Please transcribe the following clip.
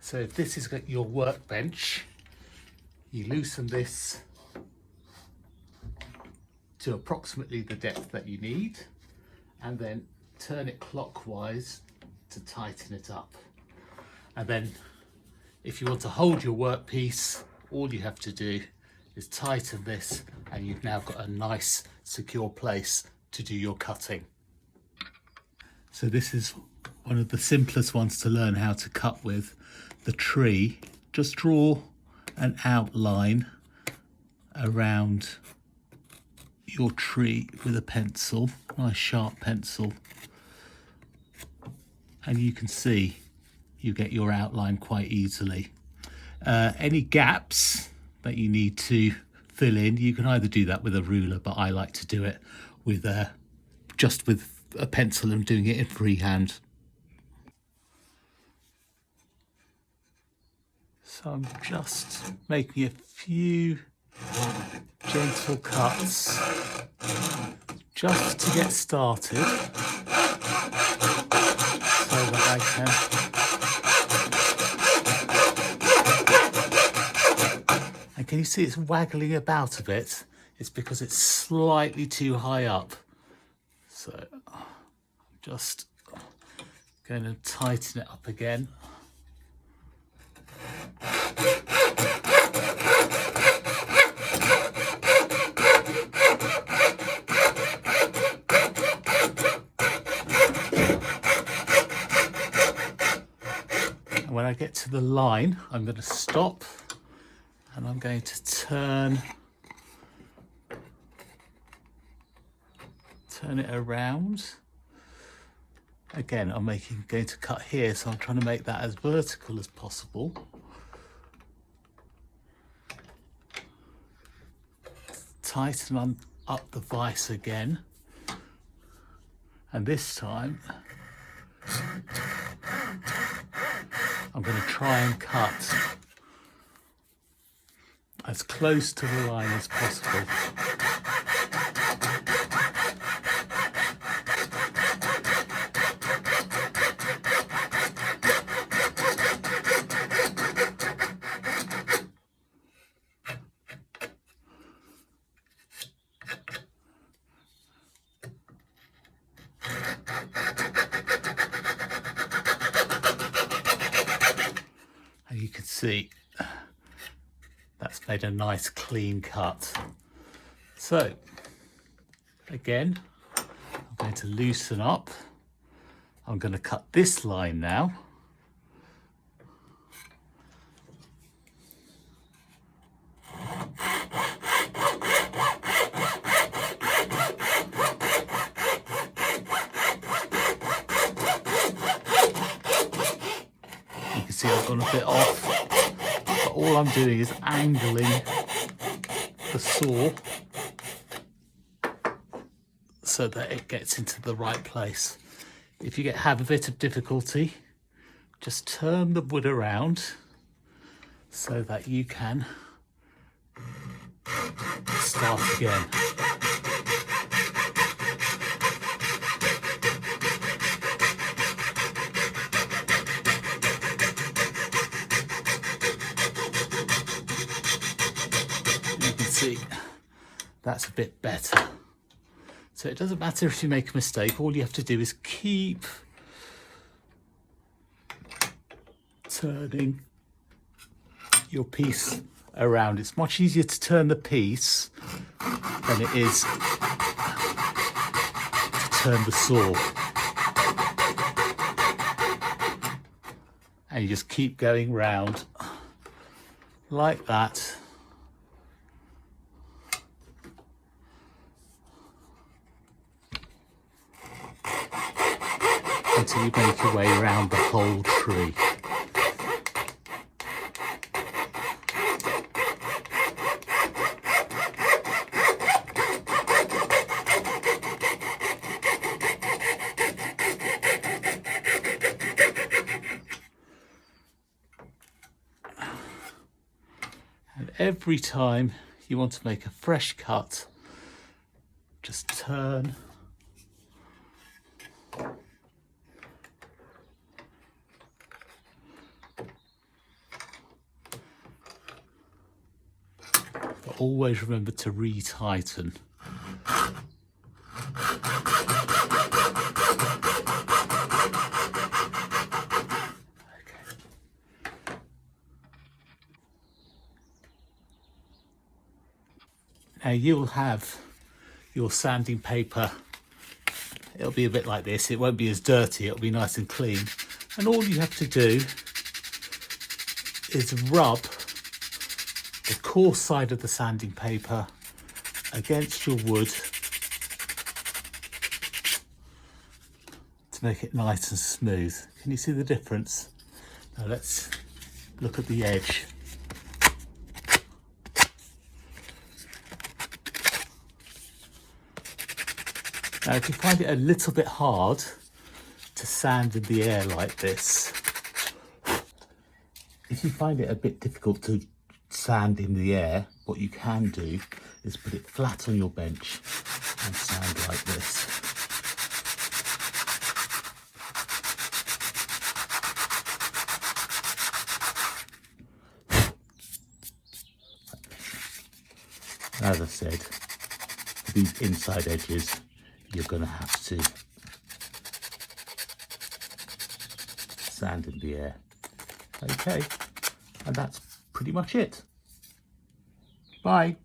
So if this is your workbench, you loosen this to approximately the depth that you need, and then turn it clockwise to tighten it up. And then if you want to hold your workpiece, all you have to do is tighten this, and you've now got a nice secure place to do your cutting. So this is one of the simplest ones to learn how to cut with, the tree. Just draw an outline around your tree with a pencil, nice sharp pencil, and you can see you get your outline quite easily. Any gaps that you need to fill in, you can either do that with a ruler, but I like to do it with just with a pencil and doing it in freehand. So I'm just making a few gentle cuts just to get started, so that I can and can you see it's waggling about a bit? It's because it's slightly too high up. So I'm just going to tighten it up again. And when I get to the line, I'm going to stop, and I'm going to turn it around. Again, I'm going to cut here, so I'm trying to make that as vertical as possible. Tighten up the vise again, and this time I'm going to try and cut as close to the line as possible. And you can see that's made a nice clean cut. So again, I'm going to loosen up. I'm going to cut this line now. You can see I've gone a bit off, but all I'm doing is angling the saw so that it gets into the right place. If you have a bit of difficulty, just turn the wood around so that you can start again. You can see that's a bit better. So it doesn't matter if you make a mistake, all you have to do is keep turning your piece around. It's much easier to turn the piece than it is to turn the saw. And you just keep going round like that. Until you make your way around the whole tree. And every time you want to make a fresh cut, just turn but always remember to re-tighten. Now you'll have your sanding paper, it'll be a bit like this, it won't be as dirty, it'll be nice and clean. And all you have to do is rub the coarse side of the sanding paper against your wood to make it nice and smooth. Can you see the difference? Now let's look at the edge. Now if you find it a little bit hard to sand in the air like this, if you find it a bit difficult to sand in the air, what you can do is put it flat on your bench and sand like this. As I said, for these inside edges, you're going to have to sand in the air. Okay, and that's pretty much it. Bye.